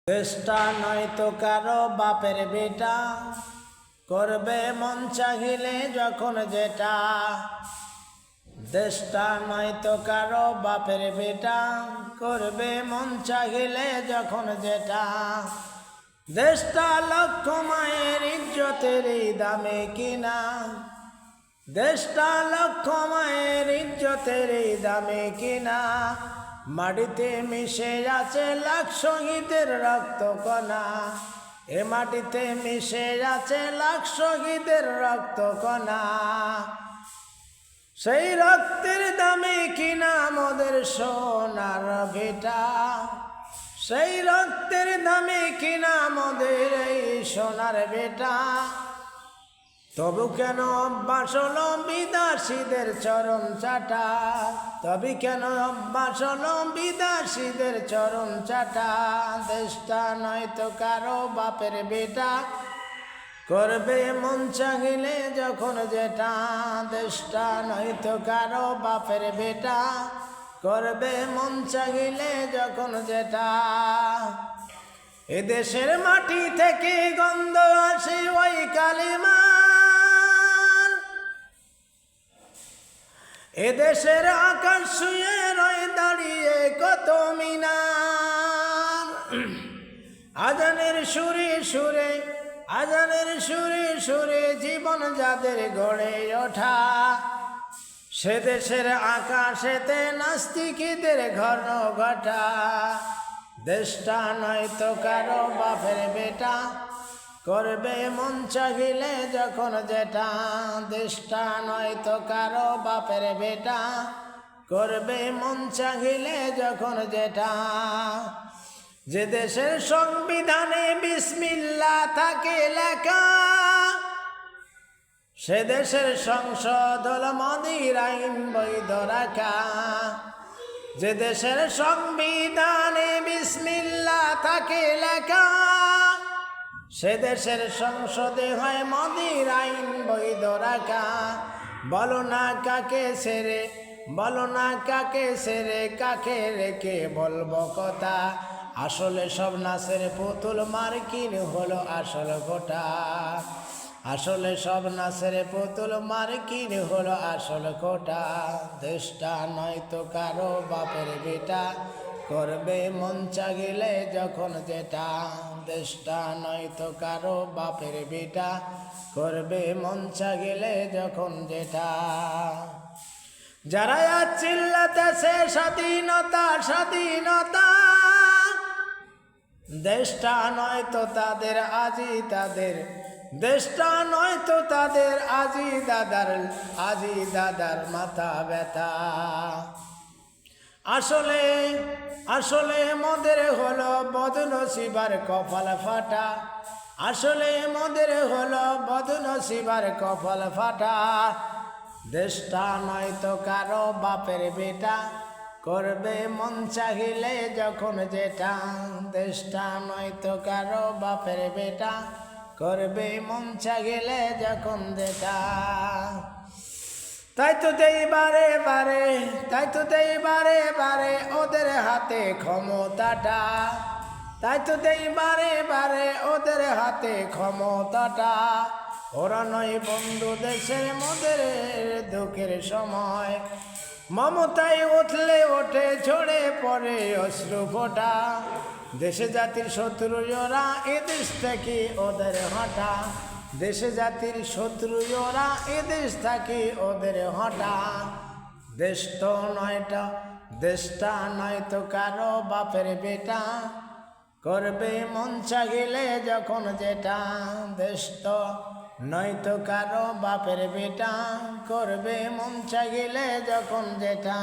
দেশটা নয়তো কারো বাপের বেটা, করবে মন চাহিলে যখন যেটা। দেশটা নয়তো কারো বাপের বেটা, করবে মন চাহিলে যখন যেটা। দেশটা লক্ষ মায়ের ইজ্জতের দামে কিনা, দেশটা লক্ষ মায়ের ইজ্জতের দামে কিনা। মাটিতে মিশে আছে লাখ শহীদের রক্ত কণা, এ মাটিতে মিশে আছে লাখ শহীদের রক্ত কণা। সেই রক্তের দামে কিনা মোদের সোনার ভিটা, সেই রক্তের দামে কিনা মোদের এই সোনার বেটা। তবু কেন অভ্যাস হলো বিদেশিদের চরণ চাটা, তবে কেন অভ্যাস হলো বিদেশিদের চরণ চাটা। দেশটা নয়তো কারো বাপের বেটা, করবে মন চাহিলে যখন যেটা। দেশটা নয়তো কারো বাপের বেটা, করবে মন চাহিলে যখন যেটা। এ দেশের মাটি থেকে গন্ধ আসে ওই কালিমার, এ দেশের আকাশ শুয়ে রয়ে দাঁড়িয়ে কত মিনার। আজানের সুরে সুরে, আজানের সুরে সুরে জীবন যাদের গড়ে ওঠা, সে দেশের আকাশেতে নাস্তিকদের ঘর ঘটা। দেশটা নয়তো কারো বাপের বেটা, করবে মন চাহিলে যখন যেটা। দেশটা নয়তো কারো বাপের বেটা, করবে মন চাহিলে যখন যেটা। যে দেশের সংবিধানে বিসমিল্লাহ থাকে লেখা, সে দেশের সংসদ হল মোদির আইন বৈধ রাখা। যে দেশের সংবিধানে বিসমিল্লাহ থাকে লেখা, সে দেশের সংসদে হয় মোদির আইন বৈধ রাখা। বলো না কাকে ছেড়ে, বলো না কাকে ছেড়ে, কাকে রেখে বলবো কথা। আসলে সব নাচের পুতুল মার্কিন হলো আসল গোটা, আসলে সব নাচের পুতুল মার্কিন হলো আসল কোটা। দেশটা নয়তো কারো বাপের বেটা, করবে মন চাহিলে যখন যেটা। দেশটা নয়তো কারো বাপের বেটা, করবে মন চাহিলে যখন যেটা। যারা আজ চিল্লাতেছে স্বাধীনতা স্বাধীনতা, দেশটা নয়তো তাদের আজই তাদের, দেশটা নয়তো তাদের আজই দাদার মাথা ব্যথা। আসলে আসলে মোদের হলো বদনসিবার কপাল ফাটা, আসলে মোদের হলো বদনসিবার কপাল ফাটা। দেশটা নয়তো কারো বাপের বেটা, করবে মন চাহিলে যখন যেটা। দেশটা নয়তো কারো বাপের বেটা, করবে মন চাহিলে যখন যেটা। তাই তো দেই বারে বারে, তাই তো দেই বারে বারে ওদের হাতে ক্ষমতাটা, তাই তো দেই বারে বারে ওদের হাতে ক্ষমতাটা। ওরা নয় বন্ধু দেশের মোদের দুঃখের সময়, মমতায় উঠলে ওঠে ঝরে পড়ে অশ্রু ফোঁটা। দেশে জাতির শত্রু ওরা, এ দেশ থেকে ওদের হটা। দেশে জাতির শত্রু ওরা, এ দেশ থেকে ওদের হটা। দেশ তো নয়টা, দেশটা নয়তো কারো বাপের বেটা, করবে মন চাহিলে যখন যেটা। দেশ তো নয়তো কারো বাপের বেটা, করবে মন চাহিলে যখন যেটা।